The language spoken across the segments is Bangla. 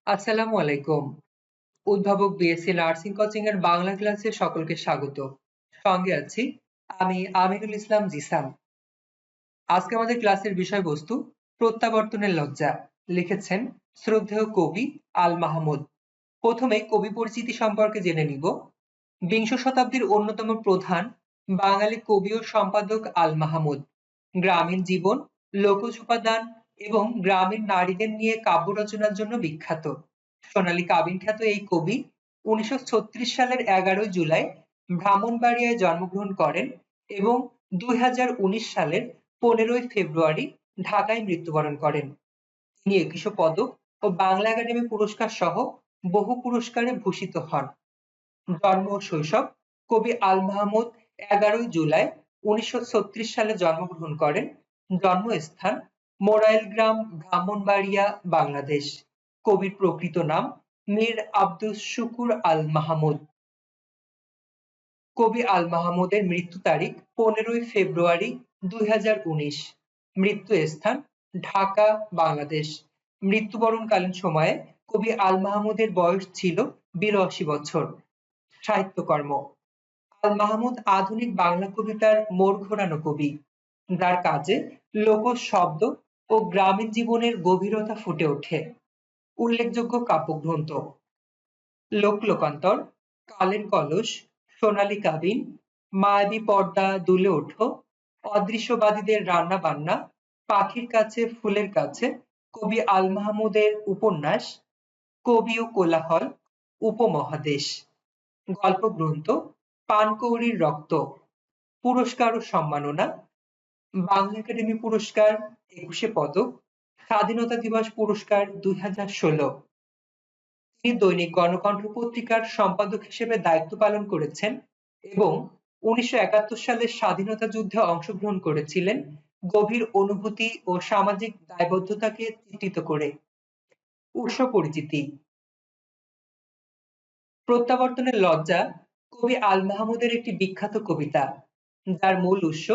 আসসালামু আলাইকুম। উদ্ভাবক বিএসসি নার্সিং কোচিং এর বাংলা ক্লাসে সকলকে স্বাগত। সঙ্গে আছি আমি আমিনুল ইসলাম জিসান। আজকে আমাদের ক্লাসের বিষয়বস্তু প্রত্যাবর্তনের লজ্জা। লিখেছেন শ্রদ্ধেয় কবি আল মাহমুদ। প্রথমে কবি পরিচিতি সম্পর্কে জেনে নিব। বিংশ শতাব্দীর অন্যতম প্রধান বাঙালি কবি ও সম্পাদক আল মাহমুদ গ্রামীণ জীবন, লোকজ উপাদান এবং গ্রামীণ নারীদের নিয়ে কাব্য রচনার জন্য বিখ্যাত। সোনালী কাবিন খ্যাত এই কবি ১৯৩৬ সালের ১১ জুলাই ব্রাহ্মণবাড়িয়ায় জন্মগ্রহণ করেন এবং ২০১৯ সালের ১৫ ফেব্রুয়ারি ঢাকায় মৃত্যুবরণ করেন। তিনি একুশে পদক ও বাংলা একাডেমি পুরস্কার সহ বহু পুরস্কারে ভূষিত হন। জন্ম ও শৈশব: কবি আল মাহমুদ ১১ জুলাই ১৯৩৬ সালে জন্মগ্রহণ করেন। জন্মস্থান মোরাইল গ্রাম, ব্রাহ্মণবাড়িয়া, বাংলাদেশ। কবির প্রকৃত নাম মীর আব্দুস শুকুর আল মাহমুদ। কবি আল মাহমুদের মৃত্যু তারিখ ১৫ ফেব্রুয়ারি ২০১৯। মৃত্যু স্থান ঢাকা, বাংলাদেশ। মৃত্যুবরণকালীন সময়ে কবি আল মাহমুদের বয়স ছিল ৮২ বছর। সাহিত্যকর্ম: আল মাহমুদ আধুনিক বাংলা কবিতার মোড় ঘোরানো কবি, যার কাজে লোকজ শব্দ ও গ্রামীণ জীবনের গভীরতা ফুটে ওঠে। উল্লেখযোগ্য কাব্যগ্রন্থ: লোকলোকান্তর, কালের কলস, সোনালী কাবিন, মায়াবী পর্দা দুলে ওঠো, অদৃশ্যবাদীদের রান্না বান্না, পাখির কাছে ফুলের কাছে, কবি আল মাহমুদের উপন্যাস, কবি ও কোলাহল, উপমহাদেশ। গল্পগ্রন্থ: পানকৌড়ির রক্ত। পুরস্কার ও সম্মাননা: বাংলা একাডেমি পুরস্কার ২১শে পদক, স্বাধীনতা দিবস পুরস্কার ২০১৬। তিনি দৈনিক গণকণ্ঠ পত্রিকার সম্পাদক হিসেবে দায়িত্ব পালন করেছেন এবং ১৯৭১ সালে স্বাধীনতা যুদ্ধে অংশগ্রহণ করেছিলেন গভীর অনুভূতি ও সামাজিক দায়বদ্ধতাকে চিত্রিত করে। উৎস পরিচিতি: প্রত্যাবর্তনের লজ্জা কবি আল মাহমুদের একটি বিখ্যাত কবিতা, যার মূল উৎস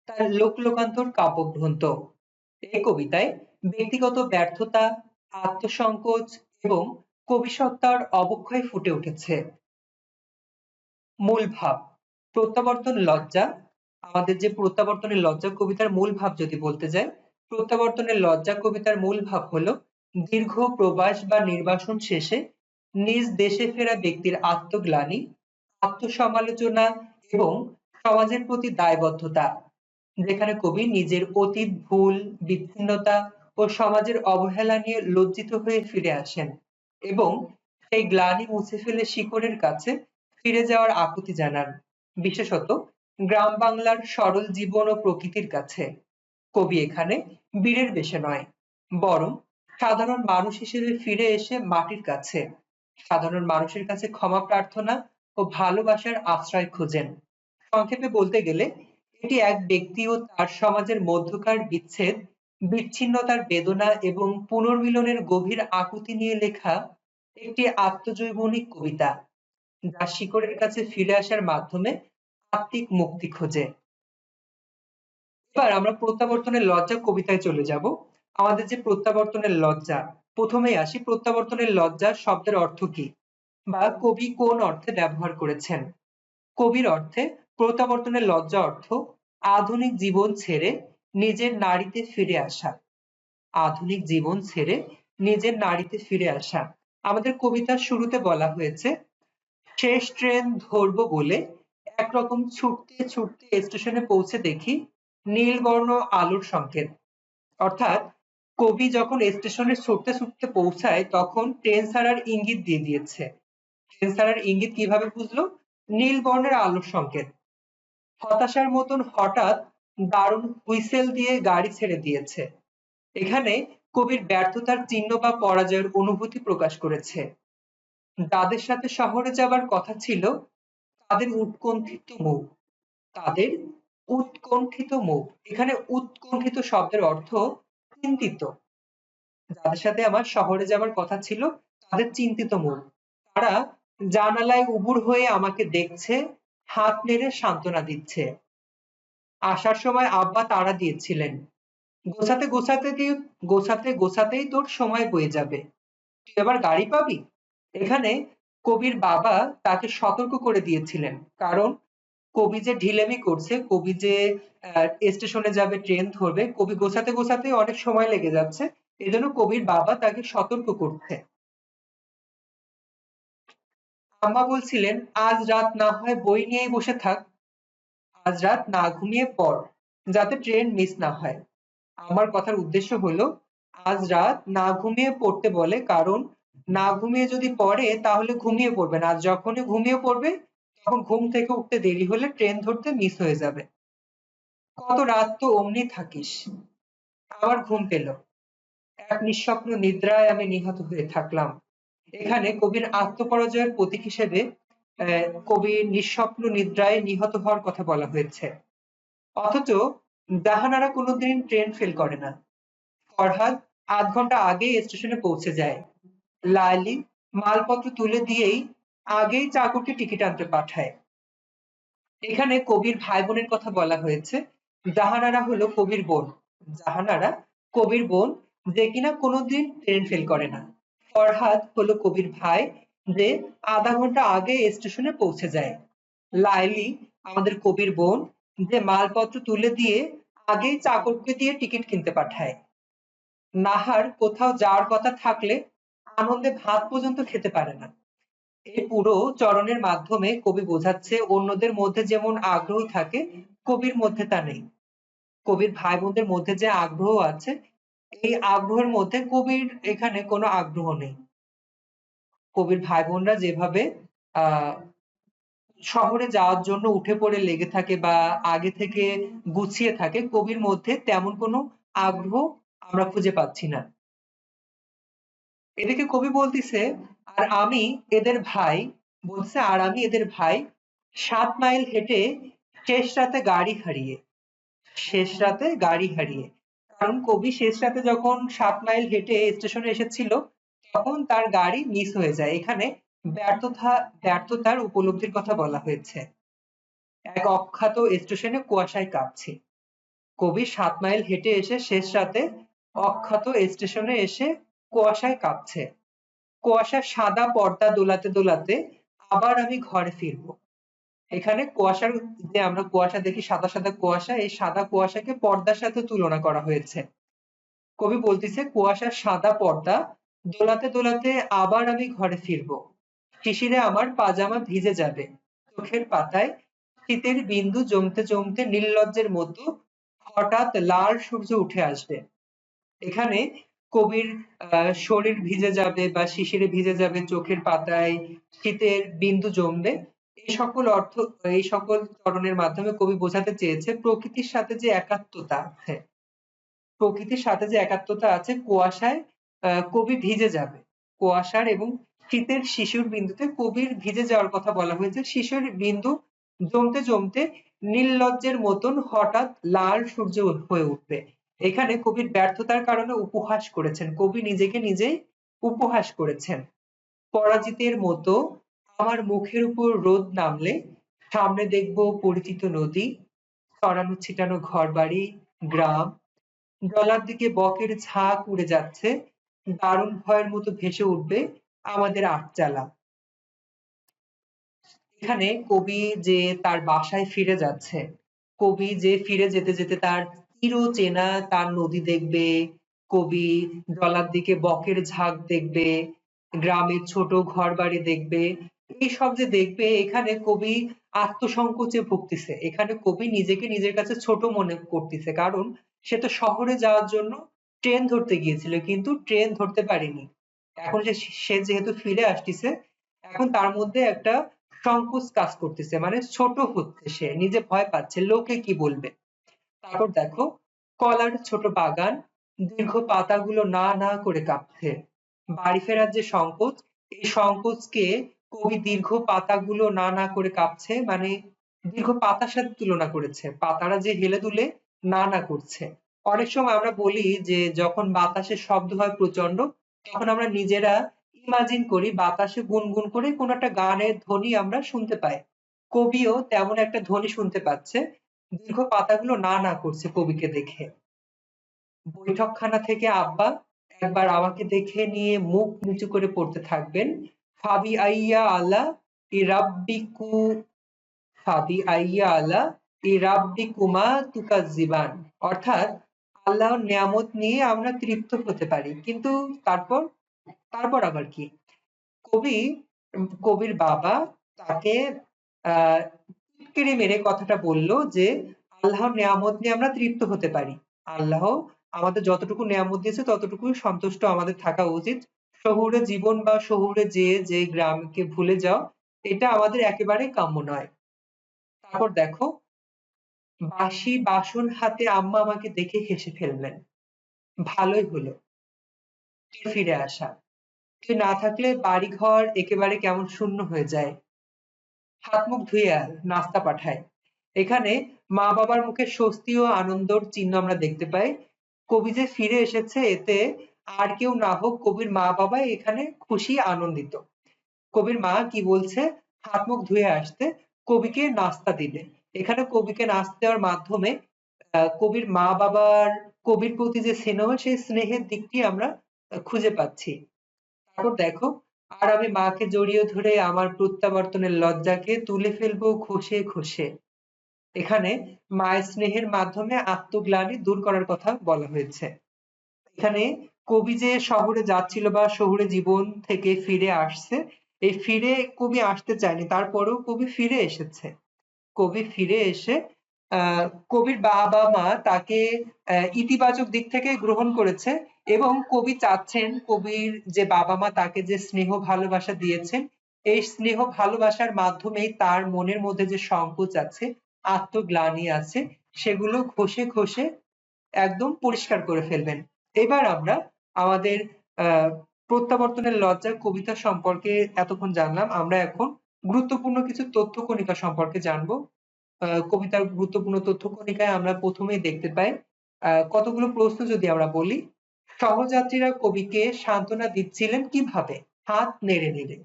তার লোকলোকান্তর কাব্যগ্রন্থ। এই কবিতায় ব্যক্তিগত ব্যর্থতা, আত্মসংকোচ এবং কবিসত্তার অবক্ষয় ফুটে উঠেছে। মূল ভাব: প্রত্যাবর্তন লজ্জা। আমাদের যে প্রত্যাবর্তনের লজ্জা কবিতার মূল ভাব যদি বলতে যাই, প্রত্যাবর্তনের লজ্জা কবিতার মূল ভাব হলো দীর্ঘ প্রবাস বা নির্বাসন শেষে নিজ দেশে ফেরা ব্যক্তির আত্মগ্লানি, আত্মসমালোচনা এবং সমাজের প্রতি দায়বদ্ধতা, যেখানে কবি নিজের অতীত ভুল, বিচ্ছিন্নতা ও সমাজের অবহেলা নিয়ে লজ্জিত হয়ে ফিরে আসেন এবং সেই গ্লানি মুছে ফেলে শিকড়ের কাছে ফিরে যাওয়ার আকুতি জানান, বিশেষত গ্রাম বাংলার সরল জীবন ও প্রকৃতির কাছে। কবি এখানে বীরের বেশে নয়, বরং সাধারণ মানুষ হিসেবে ফিরে এসে মাটির কাছে, সাধারণ মানুষের কাছে ক্ষমা প্রার্থনা ও ভালোবাসার আশ্রয় খোঁজেন। সংক্ষেপে বলতে গেলে এটি এক ব্যক্তি ও তার সমাজের মধ্যকার বিচ্ছেদ, বিচ্ছিন্নতার বেদনা এবং পুনর্মিলনের গভীর আকুতি নিয়ে লেখা একটি আত্মজৈবনিক কবিতা, যা শিকড়ের কাছে ফিরে আসার মাধ্যমে আত্মিক মুক্তি খোঁজে। এবার আমরা প্রত্যাবর্তনের লজ্জা কবিতায় চলে যাব। আমাদের যে প্রত্যাবর্তনের লজ্জা, প্রথমেই আসি প্রত্যাবর্তনের লজ্জা শব্দের অর্থ কি বা কবি কোন অর্থে ব্যবহার করেছেন। কবির অর্থে প্রত্যাবর্তনের লজ্জা অর্থ আধুনিক জীবন ছেড়ে নিজের নারীতে ফিরে আসা। আধুনিক জীবন ছেড়ে নিজের নারীতে ফিরে আসা। আমাদের কবিতার শুরুতে বলা হয়েছে, শেষ ট্রেন ধরবো বলে একরকম ছুটতে ছুটতে স্টেশনে পৌঁছে দেখি নীলবর্ণ আলোর সংকেত। অর্থাৎ কবি যখন স্টেশনে ছুটতে ছুটতে পৌঁছায় তখন ট্রেন ছাড়ার ইঙ্গিত দিয়ে দিয়েছে। ট্রেন ছাড়ার ইঙ্গিত কিভাবে বুঝলো? নীল বর্ণের আলোর সংকেত। হতাশার মতন হঠাৎ দারুণ হুইসেল দিয়ে গাড়ি ছেড়ে দিয়েছে। এখানে কবির ব্যর্থতার চিহ্ন বা পরাজয়ের অনুভূতি প্রকাশ করেছে। যাদের সাথে শহরে যাবার কথা ছিল তাদের উৎকণ্ঠিত মুখ, তাদের উৎকণ্ঠিত মুখ। এখানে উৎকণ্ঠিত শব্দের অর্থ চিন্তিত। যাদের সাথে আমার শহরে যাবার কথা ছিল তাদের চিন্তিত মুখ। তারা জানালায় উবুর হয়ে আমাকে দেখছে, হাত নেড়ে সান্ত্বনা দিচ্ছে। আসার সময় আব্বা তাড়া দিয়েছিলেন, গোছাতে গোছাতেই তোর সময় বয়ে যাবে। তুই আবার গাড়ি পাবি। এখানে কবির বাবা তাকে সতর্ক করে দিয়েছিলেন, কারণ কবি যে ঢিলেমি করছে, কবি যে স্টেশনে যাবে, ট্রেন ধরবে, কবি গোছাতে গোছাতে অনেক সময় লেগে যাচ্ছে, এজন্য কবির বাবা তাকে সতর্ক করছে। আম্মা বলছিলেন, আজ রাত না হয় বই নিয়েই বসে থাক, আজ রাত না ঘুমিয়ে পড়, যাতে ট্রেন মিস না হয়। আমার কথার উদ্দেশ্য হলো, আজ রাত না ঘুমিয়ে পড়তে বলে, কারণ না ঘুমিয়ে যদি পড়ে তাহলে ঘুমিয়ে পড়বে না, আর যখনই ঘুমিয়ে পড়বে তখন ঘুম থেকে উঠতে দেরি হলে ট্রেন ধরতে মিস হয়ে যাবে। কত রাত তো অমনি থাকিস। আমার ঘুম পেল, এক নিঃস্বপ্ন নিদ্রায় আমি নিহত হয়ে থাকলাম। এখানে কবির আত্মপরাজয়ের প্রতীক হিসেবে কবির নিঃস্বপ্ন নিদ্রায় নিহত হওয়ার কথা বলা হয়েছে। অথচ জাহানারা কোনোদিন ট্রেন ফেল করে না। ফরহাদ আধ ঘন্টা আগেই স্টেশনে পৌঁছে যায়। লায়লি মালপত্র তুলে দিয়েই আগেই চাকরকে টিকিট আনতে পাঠায়। এখানে কবির ভাই বোনের কথা বলা হয়েছে। জাহানারা হলো কবির বোন। জাহানারা কবির বোন, যে কিনা কোনোদিন ট্রেন ফেল করে না। ফরহাদ হলো কবির ভাই, যে আধা ঘন্টা আগে স্টেশনে পৌঁছে যায়। লাইলি আমাদের কবির বোন, যে মালপত্র তুলে দিয়ে আগেই চাকরকে দিয়ে টিকিট কিনতে পাঠায়। নাহার কোথাও যাওয়ার কথা থাকলে আনন্দে ভাত পর্যন্ত খেতে পারে না। এই পুরো চরণের মাধ্যমে কবি বোঝাচ্ছে, অন্যদের মধ্যে যেমন আগ্রহ থাকে, কবির মধ্যে তা নেই। কবির ভাই বোনদের মধ্যে যে আগ্রহ আছে, এই আগ্রহের মধ্যে কবির এখানে কোনো আগ্রহ নেই। কবির ভাই বোনরা যেভাবে আহ শহরে যাওয়ার জন্য উঠে পড়ে লেগে থাকে বা আগে থেকে গুছিয়ে থাকে, কবির মধ্যে তেমন কোনো আগ্রহ আমরা খুঁজে পাচ্ছি না। এদিকে কবি বলতেছে, আর আমি এদের ভাই, বলছে আর আমি এদের ভাই, 7 মাইল হেঁটে শেষ রাতে গাড়ি হারিয়ে, শেষ রাতে গাড়ি হারিয়ে। কারণ কবি শেষ রাতে যখন 7 মাইল হেঁটে স্টেশনে এসেছিল, তখন তার গাড়ি মিস হয়ে যায়। এখানে ব্যর্থতার উপলব্ধির কথা বলা হয়েছে। এক অখ্যাত স্টেশনে কুয়াশায় কাঁপছে। কবি 7 মাইল হেঁটে এসে শেষ রাতে অখ্যাত স্টেশনে এসে কুয়াশায় কাঁপছে। কুয়াশার সাদা পর্দা দোলাতে দোলাতে আবার আমি ঘরে ফিরবো। এখানে কুয়াশার, যে আমরা কুয়াশা দেখি সাদা সাদা কুয়াশা, এই সাদা কুয়াশাকে পর্দার সাথে তুলনা করা হয়েছে। কবি বলতেছে, কুয়াশার সাদা পর্দা দোলাতে দোলাতে আবার আমি ঘরে ফিরবো। শিশিরে আমার পাজামা ভিজে যাবে, চোখের পাতায় শীতের বিন্দু জমতে জমতে নির্লজ্জের মতো হঠাৎ লাল সূর্য উঠে আসবে। এখানে কবির শরীর ভিজে যাবে বা শিশিরে ভিজে যাবে, চোখের পাতায় শীতের বিন্দু জমবে, এই সকল চরণের মাধ্যমে কবি বোঝাতে চেয়েছে প্রকৃতির সাথে যে একাত্মতা আছে, প্রকৃতির সাথে যে একাত্মতা আছে, কুয়াশায় কবি ভিজে যাবে। কুয়াশার এবং শীতের শিশুর বিন্দুতে কবির ভিজে যাওয়ার কথা বলা হয়েছে। শিশুর বিন্দু জমতে জমতে নির্লজ্জের মতন হঠাৎ লাল সূর্য হয়ে উঠবে। এখানে কবির ব্যর্থতার কারণে উপহাস করেছেন, কবি নিজেকে নিজেই উপহাস করেছেন। পরাজিতের মতো আমার মুখের উপর রোদ নামলে সামনে দেখবো পরিচিত নদী, ছড়ানো ছিটানো ঘরবাড়ি, গ্রাম, জলার দিকে বকের ঝাঁক উড়ে যাচ্ছে, দারুণ ভয়ের মতো ভেসে উঠবে আমাদের আটচালা। এখানে কবি যে তার বাসায় ফিরে যাচ্ছে, কবি যে ফিরে যেতে যেতে তার চিরচেনা তার নদী দেখবে, কবি জলার দিকে বকের ঝাঁক দেখবে, গ্রামের ছোট ঘর বাড়ি দেখবে, এই সব যে দেখবে, এখানে কবি আত্মসংকোচে ভুগতেছে। এখানে কবি নিজেকে নিজের কাছে ছোট মনে করতেছে, কারণ সে তো শহরে যাওয়ার জন্য ট্রেন ধরতে গিয়েছিল, কিন্তু ট্রেন ধরতে পারেনি। এখন সে যেহেতু ফিরে আসতেছে, এখন তার মধ্যে একটা সংকোচ কাজ করতেছে, মানে ছোট হচ্ছে, সে নিজে ভয় পাচ্ছে লোকে কি বলবে। তারপর দেখো, কলার ছোট বাগান, দীর্ঘ পাতাগুলো না না করে কাঁপছে। বাড়ি ফেরার যে সংকোচ, এই সংকোচকে কবি দীর্ঘ পাতাগুলো না না করে কাঁপছে, মানে দীর্ঘ পাতার সাথে তুলনা করেছে, পাতারা যে হেলে দুলে না না করছে। অনেক সময় আমরা বলি যে যখন বাতাসের শব্দ হয় প্রচন্ড, তখন আমরা নিজেরা ইমাজিন করি বাতাসে গুনগুন করে কোন একটা গানের ধ্বনি আমরা শুনতে পাই। কবিও তেমন একটা ধ্বনি শুনতে পাচ্ছে, দীর্ঘ পাতাগুলো না না করছে কবিকে দেখে। বৈঠকখানা থেকে আব্বা একবার আমাকে দেখে নিয়ে মুখ নিচু করে পড়তে থাকবেন। ফাবি আইয়া আলা ইরাব্বিকু ফাবি আইয়া আলা ইরাব্বিকুমা তুকাজ্জিবান। অর্থাৎ আল্লাহর নিয়ামত নিয়ে আমরা তৃপ্ত হতে পারি, কিন্তু তারপর তারপর আবার কি? কবি কবির বাবা তাকে টিটকিরি মেরে কথাটা বলল যে আল্লাহর নিয়ামত নিয়ে আমরা তৃপ্ত হতে পারি। আল্লাহ আমাদের যতটুকু নিয়ামত দিয়েছে ততটুকুই সন্তুষ্ট আমাদের থাকা উচিত। শহুরে জীবন বা শহুরে যে গ্রামকে ভুলে যাওয়া, এটা আমাদের একেবারেই কাম্য নয়। তারপর দেখো, বাসি বাসন হাতে আম্মা আমাকে দেখে হেসে ফেললেন। ভালোই হলো তুই ফিরে আসা। তুই না থাকলে বাড়িঘর একেবারে কেমন শূন্য হয়ে যায়। হাত মুখ ধুয়ে আয়, নাস্তা পাঠায়। এখানে মা বাবার মুখে স্বস্তি ও আনন্দর চিহ্ন আমরা দেখতে পাই। কবি যে ফিরে এসেছে এতে আর কেউ না হোক কবির মা বাবাই এখানে খুশি আনন্দিত। কবির মা কি বলছে? হাত মুখ ধুয়ে আসতে, কবিকে নাস্তা দিলে। এখানে কবিকে নাস্তা দেওয়ার মাধ্যমে কবির মা বাবার কবির প্রতি যে স্নেহ, সেই স্নেহের দিকটি আমরা খুঁজে পাচ্ছি। তারপর দেখো, আর আমি মাকে জড়িয়ে ধরে আমার প্রত্যাবর্তনের লজ্জাকে তুলে ফেলবো ঘষে ঘষে। এখানে মায়ের স্নেহের মাধ্যমে আত্মগ্লানি দূর করার কথা বলা হয়েছে। এখানে কবি যে শহরে যাচ্ছিল বা শহুরে জীবন থেকে ফিরে আসছে, এই ফিরে কবি আসতে চায়নি, তারপরেও কবি ফিরে এসেছে। কবি ফিরে এসে আহ কবির বাবা মা তাকে ইতিবাচক দিক থেকে গ্রহণ করেছে, এবং কবি চাচ্ছেন কবির যে বাবা মা তাকে যে স্নেহ ভালোবাসা দিয়েছেন, এই স্নেহ ভালোবাসার মাধ্যমেই তার মনের মধ্যে যে সংকোচ আছে, আত্মগ্লানি আছে, সেগুলো ঘষে ঘষে একদম পরিষ্কার করে ফেলবেন। এবার আমরা আমাদের আহ প্রত্যাবর্তনের লজ্জা কবিতা সম্পর্কে এতক্ষণ জানলাম। আমরা এখন গুরুত্বপূর্ণ কিছু তথ্য কণিকা সম্পর্কে জানবো। কবিতার গুরুত্বপূর্ণ তথ্য কণিকায় আমরা প্রথমেই দেখতে পাই কতগুলো প্রশ্ন যদি আমরা বলি। সহযাত্রীরা কবিকে সান্ত্বনা দিচ্ছিলেন কিভাবে? হাত নেড়ে নেড়ে।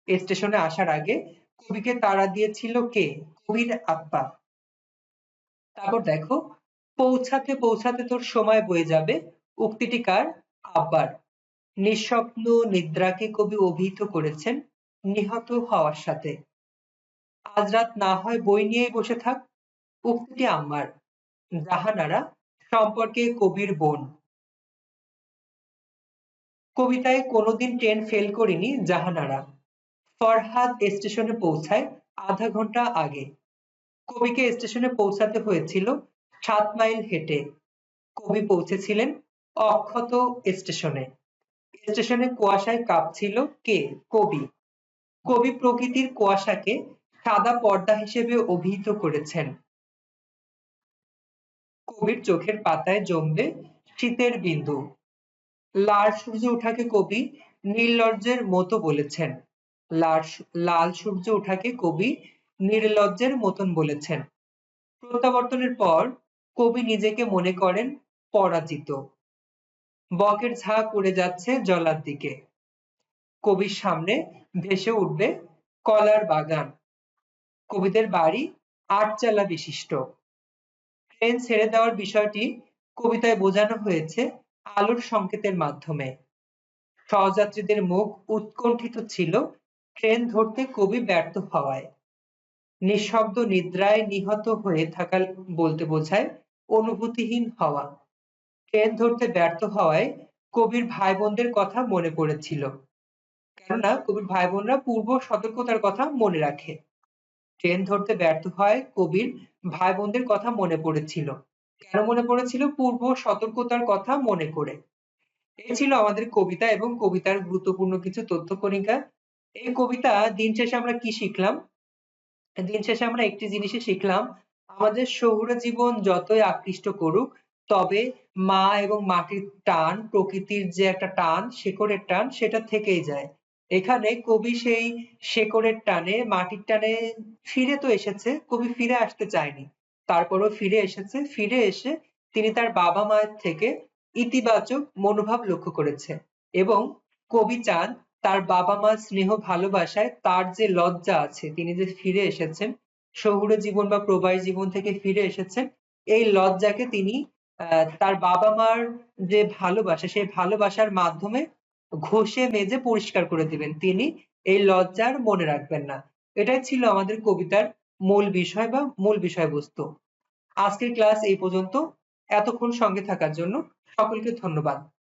স্টেশনে আসার আগে কবিকে তাড়া দিয়েছিল কে? কবির আব্বা। তারপর দেখো, পৌঁছাতে পৌঁছাতে তোর সময় বয়ে যাবে, উক্তিটি কার? আব্বার। নিঃস্বপ্ন নিদ্রাকে কবি অভিহিত করেছেন নিহত হওয়ার সাথে। আজ রাত না হয় বই নিয়েই বসে থাক, উক্তিটি আম্মার। জাহানারা সম্পর্কে কবির বোন। কবিতায় কোনোদিন ট্রেন ফেল করিনি জাহানারা। ফরহাদ স্টেশনে পৌঁছায় আধা ঘন্টা আগে। কবিকে স্টেশনে পৌঁছাতে হয়েছিল 7 মাইল হেঁটে। কবি পৌঁছেছিলেন অক্ষত স্টেশনে। স্টেশনে কুয়াশায় কাঁপছিল কে? কবি। কবি প্রকৃতির কুয়াশাকে সাদা পর্দা হিসেবে অভিহিত করেছেন। কবির চোখের পাতায় জমবে শীতের বিন্দু। লাল সূর্য ওঠাকে কবি নির্লজ্জের মতো বলেছেন। লাল সূর্য ওঠাকে কবি নির্লজ্জের মতন বলেছেন। প্রত্যাবর্তনের পর কবি নিজেকে মনে করেন পরাজিত। বকের ঝাঁক উড়ে যাচ্ছে জলার দিকে। কবির সামনে ভেসে উঠবে কলার বাগান। কবিদের বাড়ি 8 চালা বিশিষ্ট। ট্রেন ছেড়ে দেওয়ার বিষয়টি কবিতায় বোঝানো হয়েছে আলোর সংকেতের মাধ্যমে। সহযাত্রীদের মুখ উৎকণ্ঠিত ছিল ট্রেন ধরতে কবি ব্যর্থ হওয়ায়। নিঃশব্দ নিদ্রায় নিহত হয়ে থাকা বলতে বোঝায় অনুভূতিহীন হওয়া। ট্রেন ধরতে ব্যর্থ হওয়ায় কবির ভাই বোনদের কথা মনে পড়েছিল, কেননা কবির ভাই বোনরা পূর্ব সতর্কতার কথা মনে রাখে। ট্রেন ধরতে ব্যর্থ হয় কবির ভাই বোনদের কথা মনে পড়েছিল। কেন মনে পড়েছিল? পূর্ব সতর্কতার কথা মনে করে। এই ছিল আমাদের কবিতা এবং কবিতার গুরুত্বপূর্ণ কিছু তথ্য কণিকা। এই কবিতা দিন শেষে আমরা কি শিখলাম? দিন শেষে আমরা একটি জিনিসই শিখলাম, আমাদের শহুরে জীবন যতই আকৃষ্ট করুক, তবে মা এবং মাটির টান, প্রকৃতির যে একটা টান, শেকড়ের টান, সেটা থেকেই যায়। এখানে কবি সেই শেকড়ের টানে, মাটির টানে ফিরে তো এসেছে, কবি ফিরে আসতে চায়নি, তারপরও ফিরে এসেছে। ফিরে এসে তিনি তার বাবা মায়ের থেকে ইতিবাচক মনোভাব লক্ষ্য করেছে, এবং কবি চান তার বাবা মার স্নেহ ভালোবাসায় তার যে লজ্জা আছে, তিনি যে ফিরে এসেছেন শহুরে জীবন বা প্রবাসী জীবন থেকে ফিরে এসেছেন, এই লজ্জাকে তিনি তার বাবা মার যে ভালোবাসা সেই ভালোবাসার মাধ্যমে ঘষে মেজে পরিষ্কার করে দিবেন, তিনি এই লজ্জার মনে রাখবেন না। এটাই ছিল আমাদের কবিতার মূল বিষয় বা মূল বিষয়বস্তু। আজকের ক্লাস এই পর্যন্ত। এতক্ষণ সঙ্গে থাকার জন্য সকলকে ধন্যবাদ।